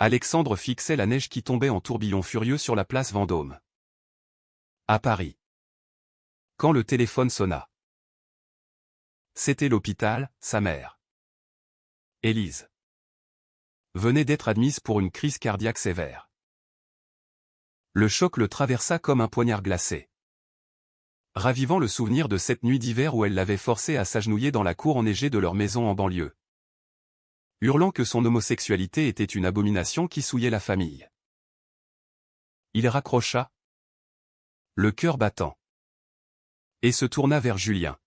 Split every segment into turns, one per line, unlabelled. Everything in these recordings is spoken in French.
Alexandre fixait la neige qui tombait en tourbillon furieux sur la place Vendôme. À Paris. Quand le téléphone sonna. C'était l'hôpital, sa mère. Élise venait d'être admise pour une crise cardiaque sévère. Le choc le traversa comme un poignard glacé. Ravivant le souvenir de cette nuit d'hiver où elle l'avait forcé à s'agenouiller dans la cour enneigée de leur maison en banlieue. Hurlant que son homosexualité était une abomination qui souillait la famille. Il raccrocha, le cœur battant, et se tourna vers Julien,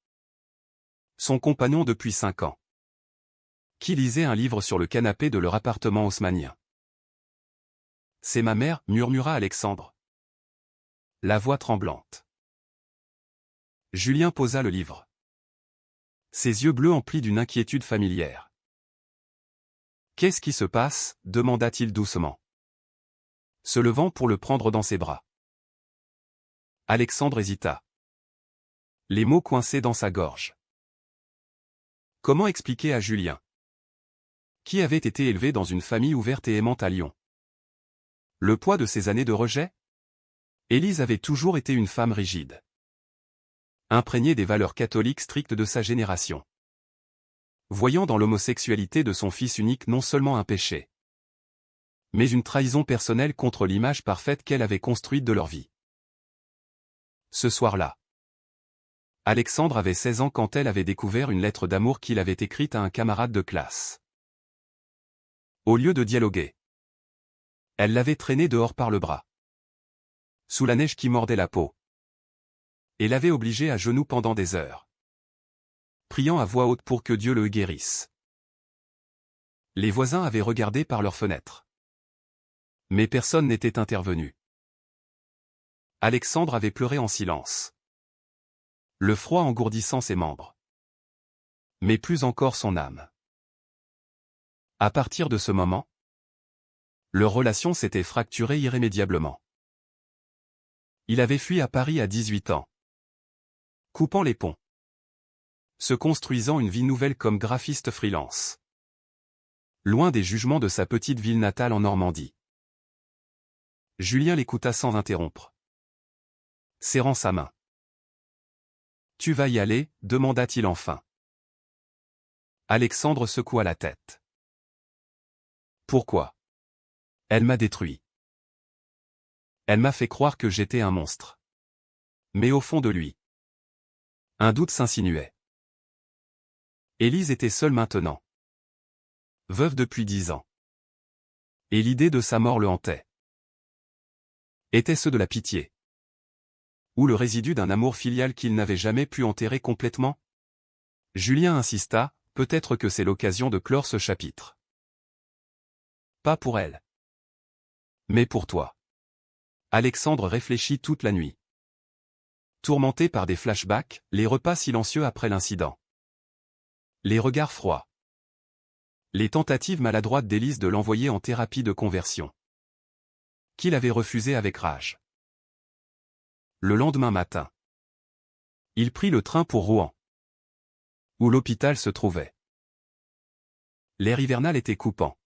son compagnon depuis 5 ans, qui lisait un livre sur le canapé de leur appartement haussmannien. « C'est ma mère » murmura Alexandre, la voix tremblante. Julien posa le livre. Ses yeux bleus emplis d'une inquiétude familière. « Qu'est-ce qui se passe » demanda-t-il doucement, se levant pour le prendre dans ses bras. Alexandre hésita, les mots coincés dans sa gorge. Comment expliquer à Julien, qui avait été élevé dans une famille ouverte et aimante à Lyon, le poids de ses années de rejet? Élise avait toujours été une femme rigide, imprégnée des valeurs catholiques strictes de sa génération, voyant dans l'homosexualité de son fils unique non seulement un péché, mais une trahison personnelle contre l'image parfaite qu'elle avait construite de leur vie. Ce soir-là, Alexandre avait 16 ans quand elle avait découvert une lettre d'amour qu'il avait écrite à un camarade de classe. Au lieu de dialoguer, elle l'avait traîné dehors par le bras, sous la neige qui mordait la peau, et l'avait obligé à genoux pendant des heures, priant à voix haute pour que Dieu le guérisse. Les voisins avaient regardé par leurs fenêtres, mais personne n'était intervenu. Alexandre avait pleuré en silence, le froid engourdissant ses membres, mais plus encore son âme. À partir de ce moment, leur relation s'était fracturée irrémédiablement. Il avait fui à Paris à 18 ans, coupant les ponts, se construisant une vie nouvelle comme graphiste freelance, loin des jugements de sa petite ville natale en Normandie. Julien l'écouta sans interrompre, serrant sa main. « Tu vas y aller » demanda-t-il enfin. Alexandre secoua la tête. « Pourquoi ? Elle m'a détruit. Elle m'a fait croire que j'étais un monstre. » Mais au fond de lui, un doute s'insinuait. Élise était seule maintenant, veuve depuis 10 ans. Et l'idée de sa mort le hantait. Était-ce de la pitié? Ou le résidu d'un amour filial qu'il n'avait jamais pu enterrer complètement? Julien insista, peut-être que c'est l'occasion de clore ce chapitre. Pas pour elle, mais pour toi. Alexandre réfléchit toute la nuit, tourmenté par des flashbacks, les repas silencieux après l'incident, les regards froids, les tentatives maladroites d'Élise de l'envoyer en thérapie de conversion, qu'il avait refusé avec rage. Le lendemain matin, il prit le train pour Rouen, où l'hôpital se trouvait. L'air hivernal était coupant,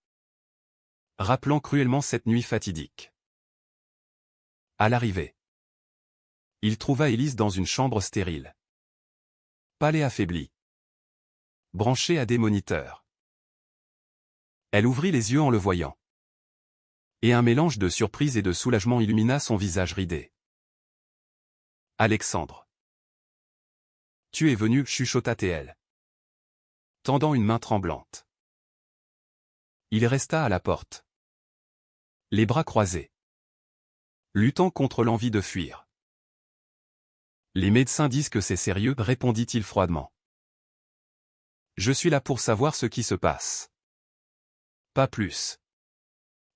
rappelant cruellement cette nuit fatidique. À l'arrivée, il trouva Élise dans une chambre stérile, pâle et affaiblie, branchée à des moniteurs. Elle ouvrit les yeux en le voyant, et un mélange de surprise et de soulagement illumina son visage ridé. « Alexandre. Tu es venu » chuchota-t-elle, tendant une main tremblante. Il resta à la porte, les bras croisés, luttant contre l'envie de fuir. « Les médecins disent que c'est sérieux » répondit-il froidement. « Je suis là pour savoir ce qui se passe. » Pas plus.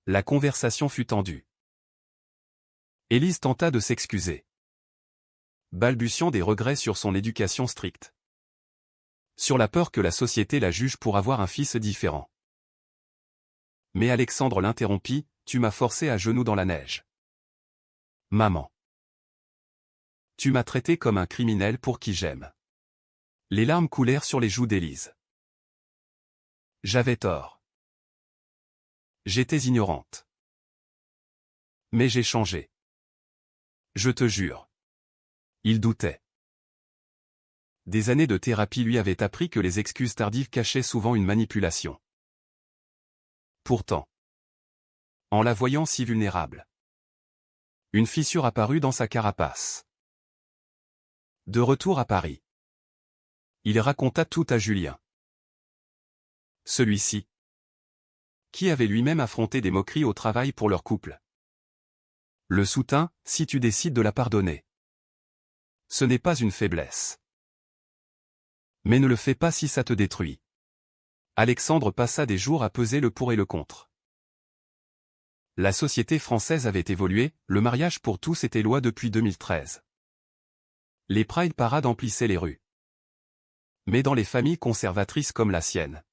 La conversation fut tendue. Élise tenta de s'excuser, balbutiant des regrets sur son éducation stricte, sur la peur que la société la juge pour avoir un fils différent. Mais Alexandre l'interrompit, « Tu m'as forcé à genoux dans la neige. Maman. Tu m'as traité comme un criminel pour qui j'aime. » Les larmes coulèrent sur les joues d'Élise. « J'avais tort. J'étais ignorante. Mais j'ai changé. Je te jure. Il doutait. Des années de thérapie lui avaient appris que les excuses tardives cachaient souvent une manipulation. Pourtant, en la voyant si vulnérable, une fissure apparut dans sa carapace. De retour à Paris, il raconta tout à Julien. Celui-ci, qui avait lui-même affronté des moqueries au travail pour leur couple, le soutint, si tu décides de la pardonner. Ce n'est pas une faiblesse. Mais ne le fais pas si ça te détruit. Alexandre passa des jours à peser le pour et le contre. La société française avait évolué, le mariage pour tous était loi depuis 2013. Les Pride Parades emplissaient les rues. Mais dans les familles conservatrices comme la sienne,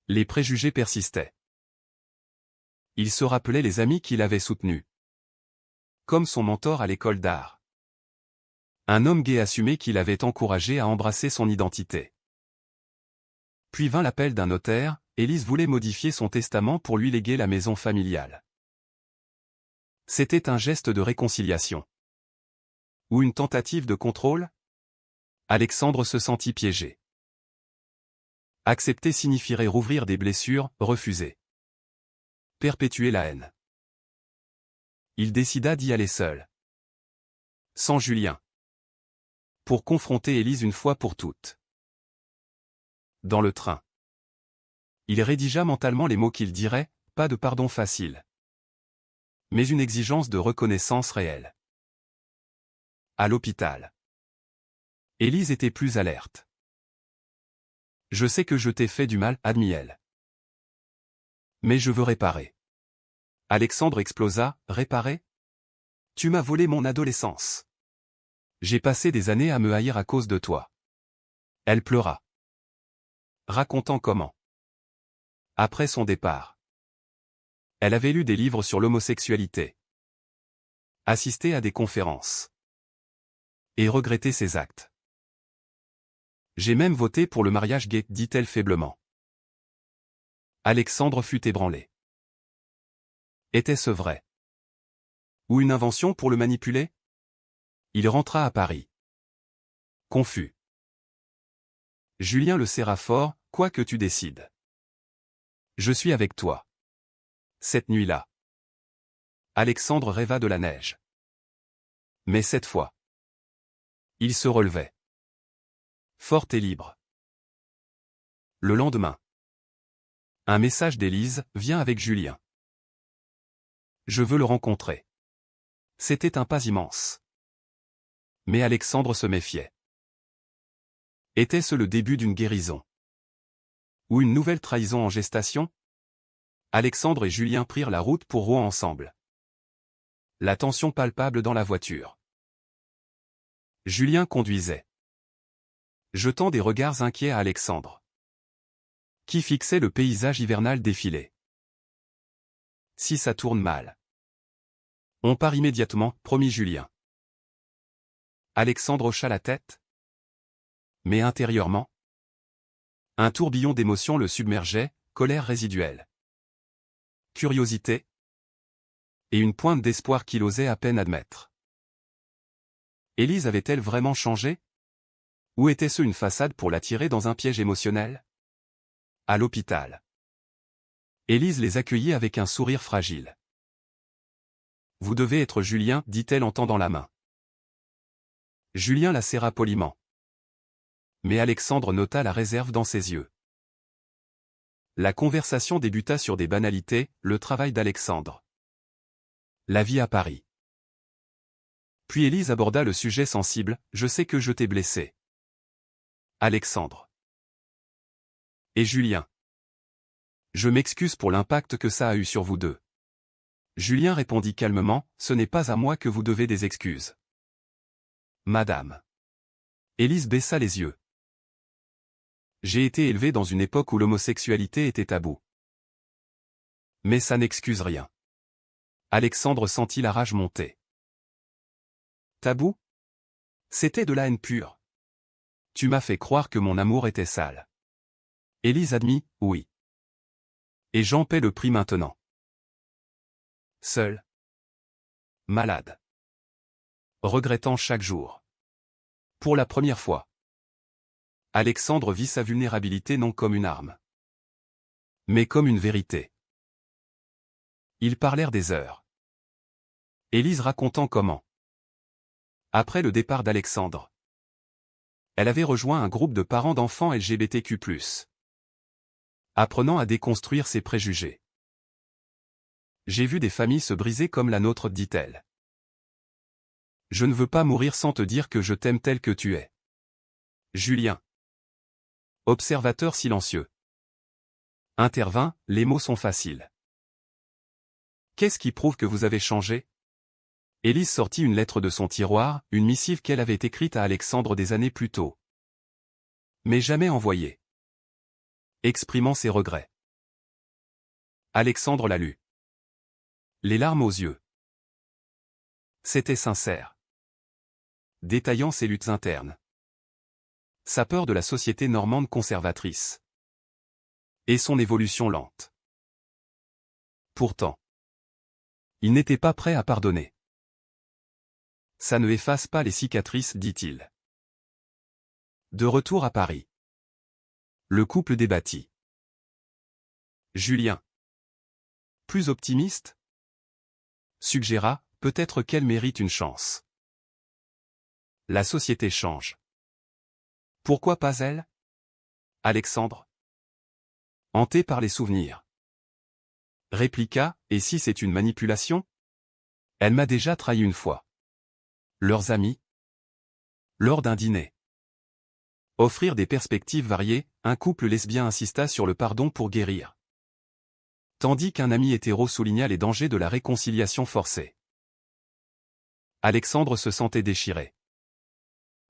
les préjugés persistaient. Il se rappelait les amis qui l'avaient soutenu. Comme son mentor à l'école d'art. Un homme gay assumé qui l'avait encouragé à embrasser son identité. Puis vint l'appel d'un notaire, Élise voulait modifier son testament pour lui léguer la maison familiale. C'était un geste de réconciliation. Ou une tentative de contrôle? Alexandre se sentit piégé. Accepter signifierait rouvrir des blessures, refuser. Perpétuer la haine. Il décida d'y aller seul. Sans Julien. Pour confronter Élise une fois pour toutes. Dans le train. Il rédigea mentalement les mots qu'il dirait, pas de pardon facile. Mais une exigence de reconnaissance réelle. À l'hôpital. Élise était plus alerte. Je sais que je t'ai fait du mal, admit-elle. Mais je veux réparer. Alexandre explosa, réparer? Tu m'as volé mon adolescence. J'ai passé des années à me haïr à cause de toi. Elle pleura. Racontant comment. Après son départ. Elle avait lu des livres sur l'homosexualité. Assisté à des conférences. Et regretté ses actes. J'ai même voté pour le mariage gay, dit-elle faiblement. Alexandre fut ébranlé. Était-ce vrai? Ou une invention pour le manipuler? Il rentra à Paris. Confus. Julien le serra fort, quoi que tu décides. Je suis avec toi. Cette nuit-là. Alexandre rêva de la neige. Mais cette fois. Il se relevait. Fort et libre. Le lendemain. Un message d'Élise, viens avec Julien. Je veux le rencontrer. C'était un pas immense. Mais Alexandre se méfiait. Était-ce le début d'une guérison? Ou une nouvelle trahison en gestation? Alexandre et Julien prirent la route pour Rouen ensemble. La tension palpable dans la voiture. Julien conduisait. Jetant des regards inquiets à Alexandre. Qui fixait le paysage hivernal défilé. Si ça tourne mal. On part immédiatement, promit Julien. Alexandre hocha la tête. Mais intérieurement, un tourbillon d'émotions le submergeait, colère résiduelle. Curiosité. Et une pointe d'espoir qu'il osait à peine admettre. Élise avait-elle vraiment changé? Ou était-ce une façade pour l'attirer dans un piège émotionnel? À l'hôpital. Élise les accueillit avec un sourire fragile. Vous devez être Julien, dit-elle en tendant la main. Julien la serra poliment. Mais Alexandre nota la réserve dans ses yeux. La conversation débuta sur des banalités, le travail d'Alexandre. La vie à Paris. Puis Élise aborda le sujet sensible, je sais que je t'ai blessé. Alexandre. Et Julien. Je m'excuse pour l'impact que ça a eu sur vous deux. Julien répondit calmement, ce n'est pas à moi que vous devez des excuses. Madame. Élise baissa les yeux. J'ai été élevé dans une époque où l'homosexualité était tabou. Mais ça n'excuse rien. Alexandre sentit la rage monter. Tabou? C'était de la haine pure. Tu m'as fait croire que mon amour était sale. Élise admit, oui. Et j'en paie le prix maintenant. Seul. Malade. Regrettant chaque jour. Pour la première fois. Alexandre vit sa vulnérabilité non comme une arme, mais comme une vérité. Ils parlèrent des heures. Élise racontant comment, après le départ d'Alexandre, elle avait rejoint un groupe de parents d'enfants LGBTQ+, apprenant à déconstruire ses préjugés. J'ai vu des familles se briser comme la nôtre, dit-elle. Je ne veux pas mourir sans te dire que je t'aime tel que tu es. Julien. Observateur silencieux. Intervint, les mots sont faciles. Qu'est-ce qui prouve que vous avez changé? Élise sortit une lettre de son tiroir, une missive qu'elle avait écrite à Alexandre des années plus tôt. Mais jamais envoyée. Exprimant ses regrets. Alexandre la lut. Les larmes aux yeux. C'était sincère. Détaillant ses luttes internes. Sa peur de la société normande conservatrice. Et son évolution lente. Pourtant, il n'était pas prêt à pardonner. Ça ne efface pas les cicatrices, dit-il. De retour à Paris. Le couple débattit. Julien. Plus optimiste? Suggéra, peut-être qu'elle mérite une chance. La société change. Pourquoi pas elle? Alexandre. Hanté par les souvenirs. Répliqua, et si c'est une manipulation? Elle m'a déjà trahi une fois. Leurs amis. Lors d'un dîner. Offrir des perspectives variées, un couple lesbien insista sur le pardon pour guérir. Tandis qu'un ami hétéro souligna les dangers de la réconciliation forcée. Alexandre se sentait déchiré.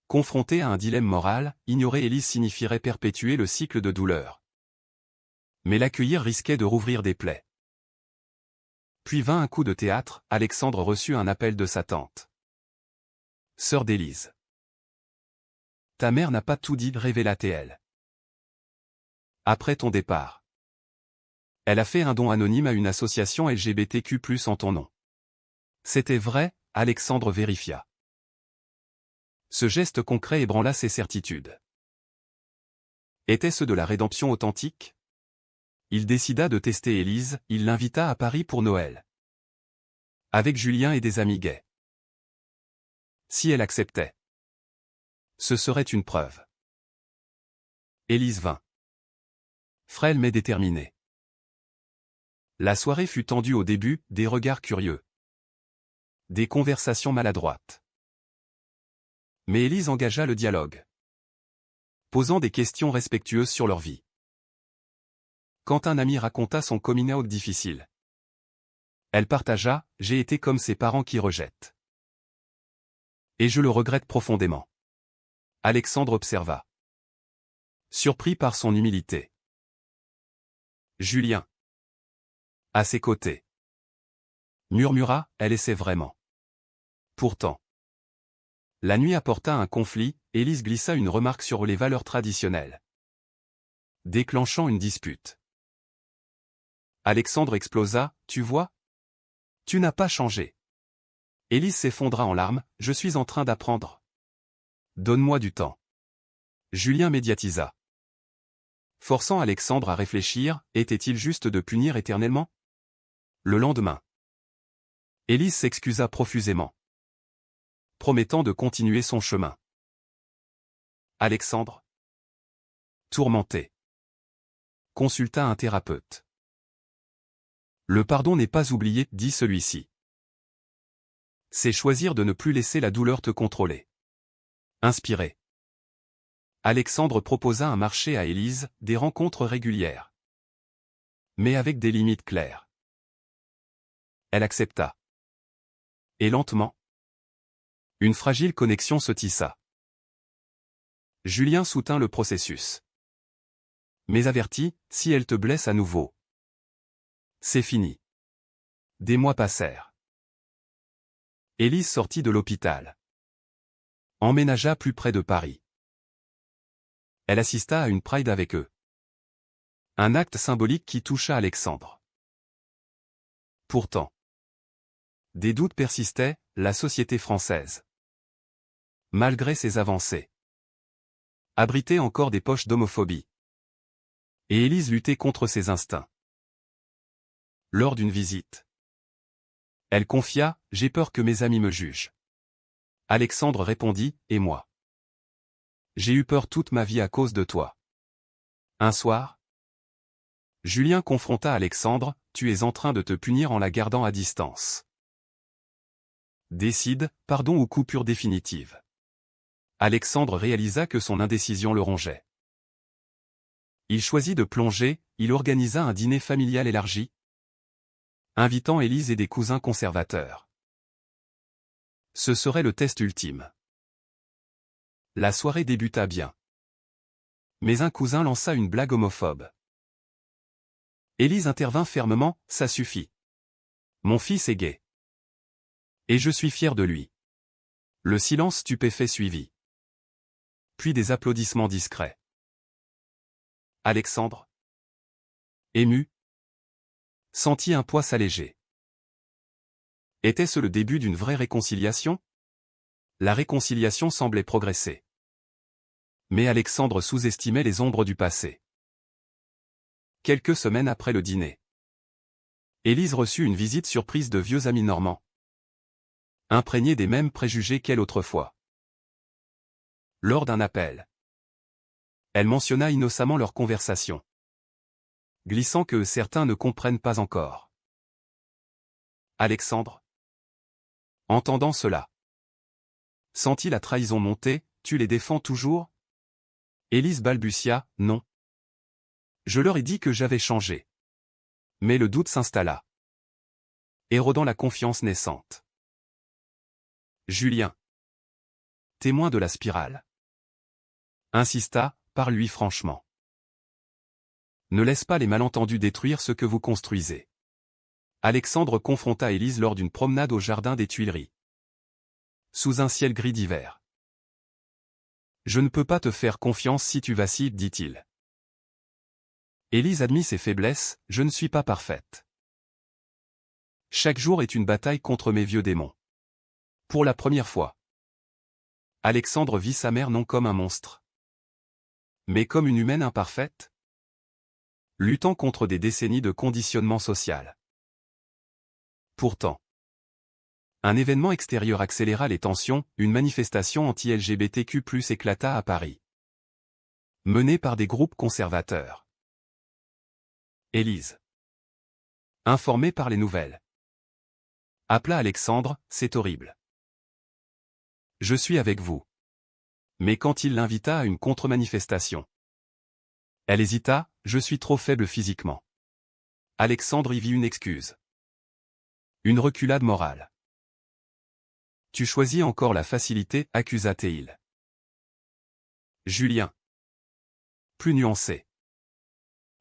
Confronté à un dilemme moral, ignorer Élise signifierait perpétuer le cycle de douleur. Mais l'accueillir risquait de rouvrir des plaies. Puis vint un coup de théâtre, Alexandre reçut un appel de sa tante. Sœur d'Élise. Ta mère n'a pas tout dit, révéla-t-elle. Après ton départ. Elle a fait un don anonyme à une association LGBTQ+ en ton nom. C'était vrai, Alexandre vérifia. Ce geste concret ébranla ses certitudes. Était-ce de la rédemption authentique? Il décida de tester Élise, il l'invita à Paris pour Noël. Avec Julien et des amis gays. Si elle acceptait. Ce serait une preuve. Élise vint. Frêle mais déterminée. La soirée fut tendue au début, des regards curieux. Des conversations maladroites. Mais Élise engagea le dialogue. Posant des questions respectueuses sur leur vie. Quand un ami raconta son coming out difficile. Elle partagea, j'ai été comme ses parents qui rejettent. Et je le regrette profondément. Alexandre observa. Surpris par son humilité. Julien. À ses côtés. Murmura, elle essaie vraiment. Pourtant. La nuit apporta un conflit, Élise glissa une remarque sur les valeurs traditionnelles. Déclenchant une dispute. Alexandre explosa, tu vois? Tu n'as pas changé. Élise s'effondra en larmes, je suis en train d'apprendre. Donne-moi du temps. Julien médiatisa. Forçant Alexandre à réfléchir, était-il juste de punir éternellement? Le lendemain. Élise s'excusa profusément. Promettant de continuer son chemin. Alexandre. Tourmenté. Consulta un thérapeute. Le pardon n'est pas oublié, dit celui-ci. C'est choisir de ne plus laisser la douleur te contrôler. Inspiré. Alexandre proposa un marché à Élise, des rencontres régulières. Mais avec des limites claires. Elle accepta. Et lentement. Une fragile connexion se tissa. Julien soutint le processus. Mais avertit, si elle te blesse à nouveau. C'est fini. Des mois passèrent. Élise sortit de l'hôpital. Emménagea plus près de Paris. Elle assista à une Pride avec eux. Un acte symbolique qui toucha Alexandre. Pourtant, des doutes persistaient, la société française, malgré ses avancées, abritait encore des poches d'homophobie. Et Élise luttait contre ses instincts. Lors d'une visite, elle confia « J'ai peur que mes amis me jugent ». Alexandre répondit « Et moi ? J'ai eu peur toute ma vie à cause de toi. » Un soir, Julien confronta Alexandre « Tu es en train de te punir en la gardant à distance. Décide, pardon ou coupure définitive. » Alexandre réalisa que son indécision le rongeait. Il choisit de plonger, il organisa un dîner familial élargi, invitant Élise et des cousins conservateurs. Ce serait le test ultime. La soirée débuta bien. Mais un cousin lança une blague homophobe. Élise intervint fermement, « Ça suffit. Mon fils est gay. Et je suis fier de lui. » Le silence stupéfait suivit. Puis des applaudissements discrets. Alexandre, ému, sentit un poids s'alléger. Était-ce le début d'une vraie réconciliation? La réconciliation semblait progresser. Mais Alexandre sous-estimait les ombres du passé. Quelques semaines après le dîner, Élise reçut une visite surprise de vieux amis normands, imprégnés des mêmes préjugés qu'elle autrefois. Lors d'un appel, elle mentionna innocemment leur conversation, glissant que certains ne comprennent pas encore. Alexandre, entendant cela, sentit la trahison monter. « Tu les défends toujours ?» Élise balbutia, « Non. Je leur ai dit que j'avais changé. » Mais le doute s'installa, érodant la confiance naissante. Julien, témoin de la spirale, insista, « Parle-lui franchement. Ne laisse pas les malentendus détruire ce que vous construisez. » Alexandre confronta Élise lors d'une promenade au jardin des Tuileries, sous un ciel gris d'hiver. « Je ne peux pas te faire confiance si tu vacilles, dit-il. Élise admit ses faiblesses, « Je ne suis pas parfaite. Chaque jour est une bataille contre mes vieux démons. » Pour la première fois, Alexandre vit sa mère non comme un monstre, mais comme une humaine imparfaite, luttant contre des décennies de conditionnement social. Pourtant, un événement extérieur accéléra les tensions, une manifestation anti-LGBTQ+ éclata à Paris, menée par des groupes conservateurs. Élise, informée par les nouvelles, appela Alexandre, « C'est horrible. Je suis avec vous. » Mais quand il l'invita à une contre-manifestation, elle hésita, « Je suis trop faible physiquement. » Alexandre y vit une excuse. Une reculade morale. « Tu choisis encore la facilité, » accusa-t-il. Julien, plus nuancé,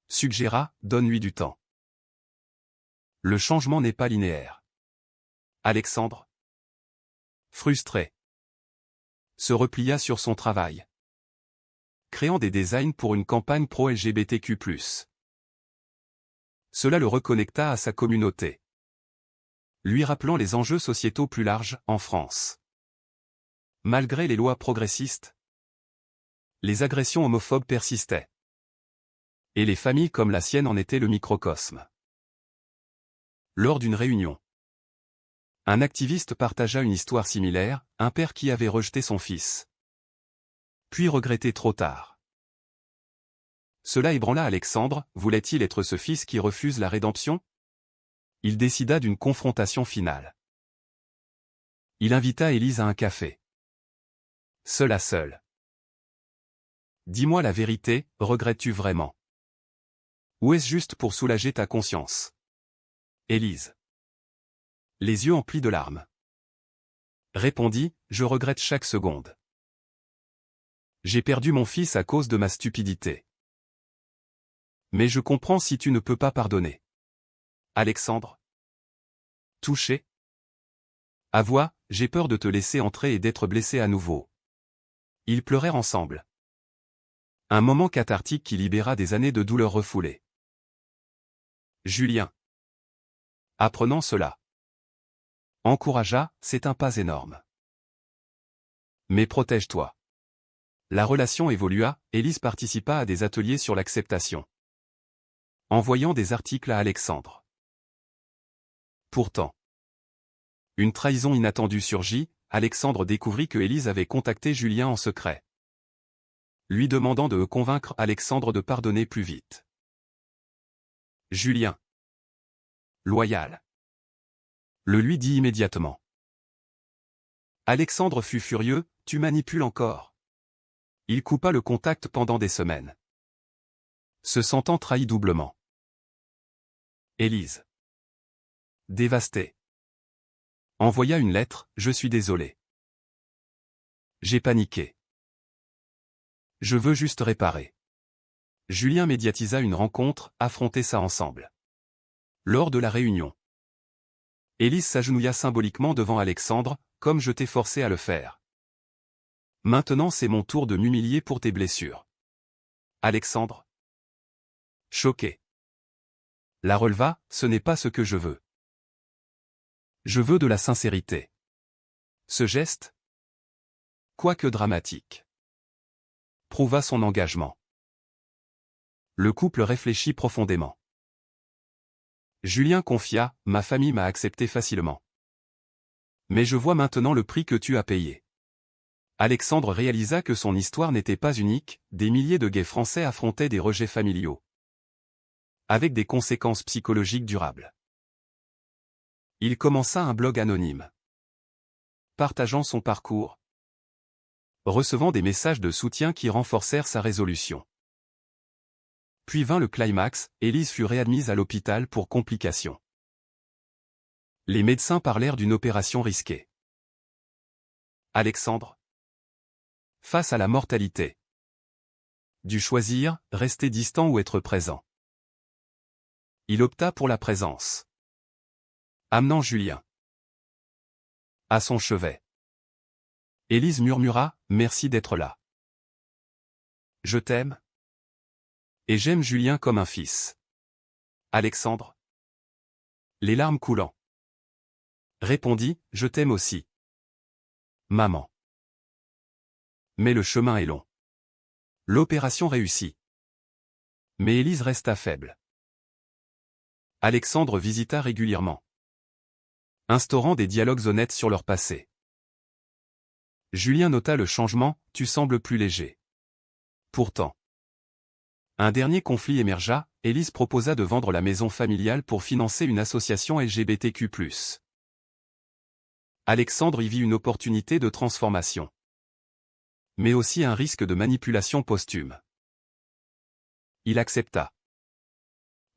suggéra, « Donne-lui du temps. Le changement n'est pas linéaire. » Alexandre, frustré, se replia sur son travail, créant des designs pour une campagne pro-LGBTQ+. Cela le reconnecta à sa communauté, lui rappelant les enjeux sociétaux plus larges, en France. Malgré les lois progressistes, les agressions homophobes persistaient. Et les familles comme la sienne en étaient le microcosme. Lors d'une réunion, un activiste partagea une histoire similaire, un père qui avait rejeté son fils, puis regretté trop tard. Cela ébranla Alexandre, voulait-il être ce fils qui refuse la rédemption? Il décida d'une confrontation finale. Il invita Élise à un café. Seul à seul. « Dis-moi la vérité, regrettes-tu vraiment? Ou est-ce juste pour soulager ta conscience? » Élise, les yeux emplis de larmes, répondit, « Je regrette chaque seconde. J'ai perdu mon fils à cause de ma stupidité. Mais je comprends si tu ne peux pas pardonner. » Alexandre, touché, avoua, « J'ai peur de te laisser entrer et d'être blessé à nouveau. » Ils pleurèrent ensemble. Un moment cathartique qui libéra des années de douleurs refoulées. Julien. Apprenant cela. Encouragea, c'est un pas énorme. Mais protège-toi. La relation évolua, Élise participa à des ateliers sur l'acceptation. Envoyant des articles à Alexandre. Pourtant, une trahison inattendue surgit, Alexandre découvrit que Élise avait contacté Julien en secret, lui demandant de convaincre Alexandre de pardonner plus vite. Julien, loyal, le lui dit immédiatement. Alexandre fut furieux, tu manipules encore. Il coupa le contact pendant des semaines, se sentant trahi doublement. Élise, dévastée, envoya une lettre, je suis désolé. J'ai paniqué. Je veux juste réparer. Julien médiatisa une rencontre, affronter ça ensemble. Lors de la réunion, Élise s'agenouilla symboliquement devant Alexandre, comme je t'ai forcé à le faire. Maintenant c'est mon tour de m'humilier pour tes blessures. Alexandre, choqué, la releva, ce n'est pas ce que je veux. Je veux de la sincérité. Ce geste, quoique dramatique, prouva son engagement. Le couple réfléchit profondément. Julien confia, ma famille m'a accepté facilement. Mais je vois maintenant le prix que tu as payé. Alexandre réalisa que son histoire n'était pas unique, des milliers de gays français affrontaient des rejets familiaux, avec des conséquences psychologiques durables. Il commença un blog anonyme, partageant son parcours, recevant des messages de soutien qui renforcèrent sa résolution. Puis vint le climax, Élise fut réadmise à l'hôpital pour complications. Les médecins parlèrent d'une opération risquée. Alexandre, face à la mortalité, dut choisir, rester distant ou être présent. Il opta pour la présence, amenant Julien à son chevet. Élise murmura, merci d'être là. Je t'aime. Et j'aime Julien comme un fils. Alexandre, les larmes coulant, répondit, je t'aime aussi. Maman. Mais le chemin est long. L'opération réussit. Mais Élise resta faible. Alexandre visita régulièrement, instaurant des dialogues honnêtes sur leur passé. Julien nota le changement, tu sembles plus léger. Pourtant, un dernier conflit émergea, Élise proposa de vendre la maison familiale pour financer une association LGBTQ+. Alexandre y vit une opportunité de transformation, mais aussi un risque de manipulation posthume. Il accepta,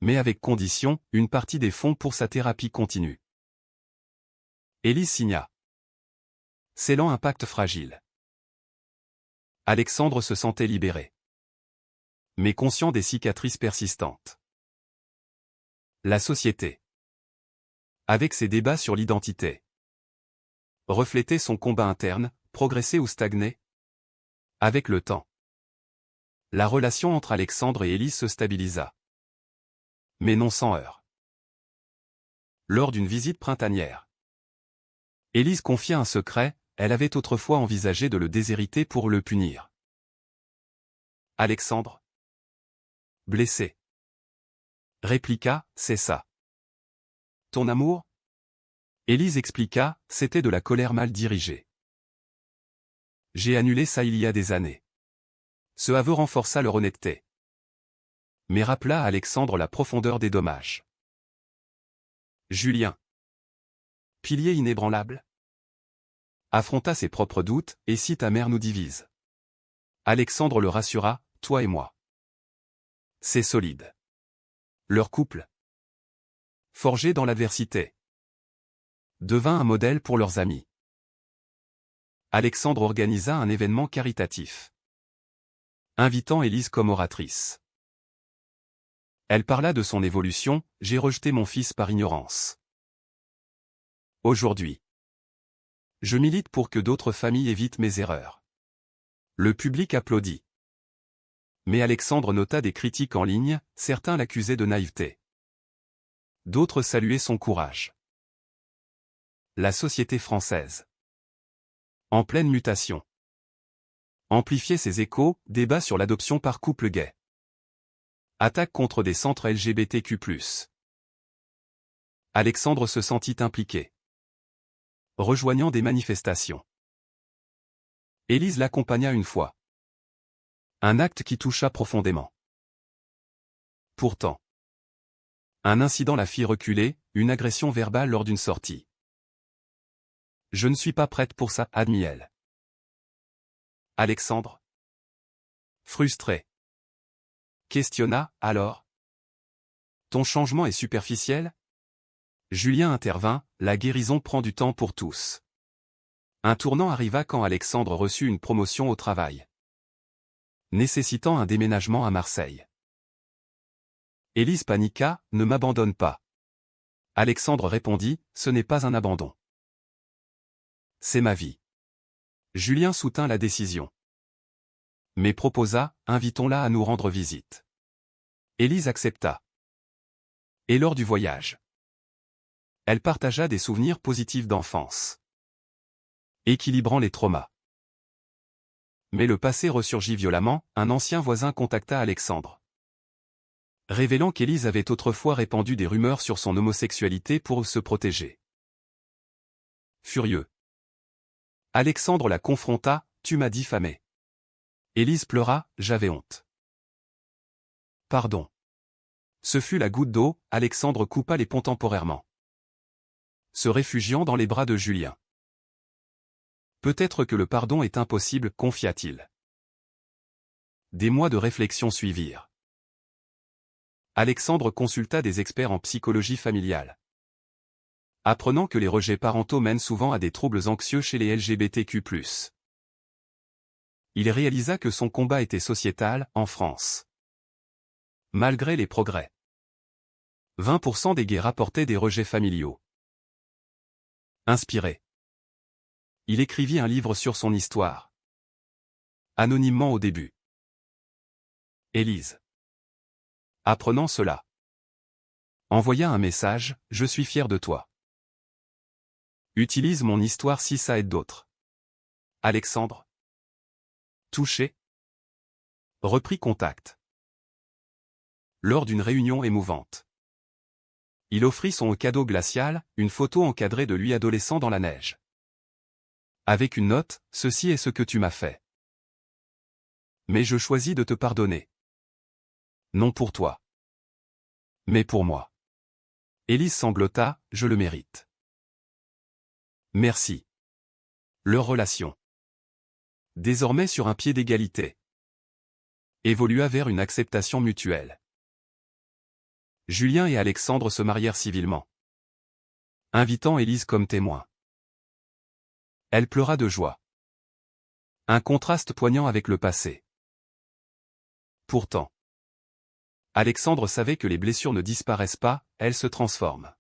mais avec condition, une partie des fonds pour sa thérapie continue. Élise signa, scellant un pacte fragile. Alexandre se sentait libéré, mais conscient des cicatrices persistantes. La société, avec ses débats sur l'identité, reflétait son combat interne, progresser ou stagner. Avec le temps, la relation entre Alexandre et Élise se stabilisa, mais non sans heurts. Lors d'une visite printanière, Élise confia un secret, elle avait autrefois envisagé de le déshériter pour le punir. Alexandre, blessé, répliqua, c'est ça. Ton amour? Élise expliqua, c'était de la colère mal dirigée. J'ai annulé ça il y a des années. Ce aveu renforça leur honnêteté, mais rappela à Alexandre la profondeur des dommages. Julien, pilier inébranlable, affronta ses propres doutes, et si ta mère nous divise? Alexandre le rassura, toi et moi. C'est solide. Leur couple, forgé dans l'adversité, devint un modèle pour leurs amis. Alexandre organisa un événement caritatif, invitant Élise comme oratrice. Elle parla de son évolution, j'ai rejeté mon fils par ignorance. Aujourd'hui, je milite pour que d'autres familles évitent mes erreurs. Le public applaudit. Mais Alexandre nota des critiques en ligne, certains l'accusaient de naïveté. D'autres saluaient son courage. La société française. En pleine mutation. Amplifier ses échos, débat sur l'adoption par couple gay. Attaque contre des centres LGBTQ+. Alexandre se sentit impliqué. Rejoignant des manifestations. Élise l'accompagna une fois. Un acte qui toucha profondément. Pourtant. Un incident la fit reculer, une agression verbale lors d'une sortie. Je ne suis pas prête pour ça, admit-elle. Alexandre. Frustré. Questionna, alors. Ton changement est superficiel? Julien intervint, la guérison prend du temps pour tous. Un tournant arriva quand Alexandre reçut une promotion au travail, nécessitant un déménagement à Marseille. Élise paniqua, ne m'abandonne pas. Alexandre répondit, ce n'est pas un abandon. C'est ma vie. Julien soutint la décision. Mais proposa, invitons-la à nous rendre visite. Élise accepta. Et lors du voyage, elle partagea des souvenirs positifs d'enfance, équilibrant les traumas. Mais le passé ressurgit violemment, un ancien voisin contacta Alexandre, révélant qu'Élise avait autrefois répandu des rumeurs sur son homosexualité pour se protéger. Furieux, Alexandre la confronta, tu m'as diffamé. Élise pleura, j'avais honte. Pardon. Ce fut la goutte d'eau, Alexandre coupa les ponts temporairement, se réfugiant dans les bras de Julien. Peut-être que le pardon est impossible, confia-t-il. Des mois de réflexion suivirent. Alexandre consulta des experts en psychologie familiale, apprenant que les rejets parentaux mènent souvent à des troubles anxieux chez les LGBTQ+. Il réalisa que son combat était sociétal, en France. Malgré les progrès, 20% des gays rapportaient des rejets familiaux. Inspiré, il écrivit un livre sur son histoire, anonymement au début. Élise, apprenant cela, envoya un message, je suis fier de toi. Utilise mon histoire si ça aide d'autres. Alexandre, touché, reprit contact. Lors d'une réunion émouvante, il offrit son cadeau glacial, une photo encadrée de lui adolescent dans la neige. Avec une note, ceci est ce que tu m'as fait. Mais je choisis de te pardonner. Non pour toi, mais pour moi. Élise sanglota, je le mérite. Merci. Leur relation, désormais sur un pied d'égalité, évolua vers une acceptation mutuelle. Julien et Alexandre se marièrent civilement, invitant Élise comme témoin. Elle pleura de joie. Un contraste poignant avec le passé. Pourtant, Alexandre savait que les blessures ne disparaissent pas, elles se transforment.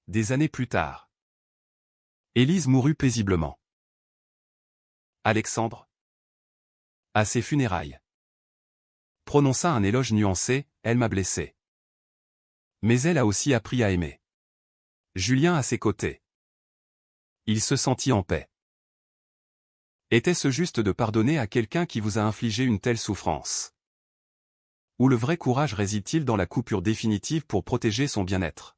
Des années plus tard, Élise mourut paisiblement. Alexandre, à ses funérailles, prononça un éloge nuancé, elle m'a blessé. Mais elle a aussi appris à aimer. Julien à ses côtés. Il se sentit en paix. Était-ce juste de pardonner à quelqu'un qui vous a infligé une telle souffrance? Ou le vrai courage réside-t-il dans la coupure définitive pour protéger son bien-être?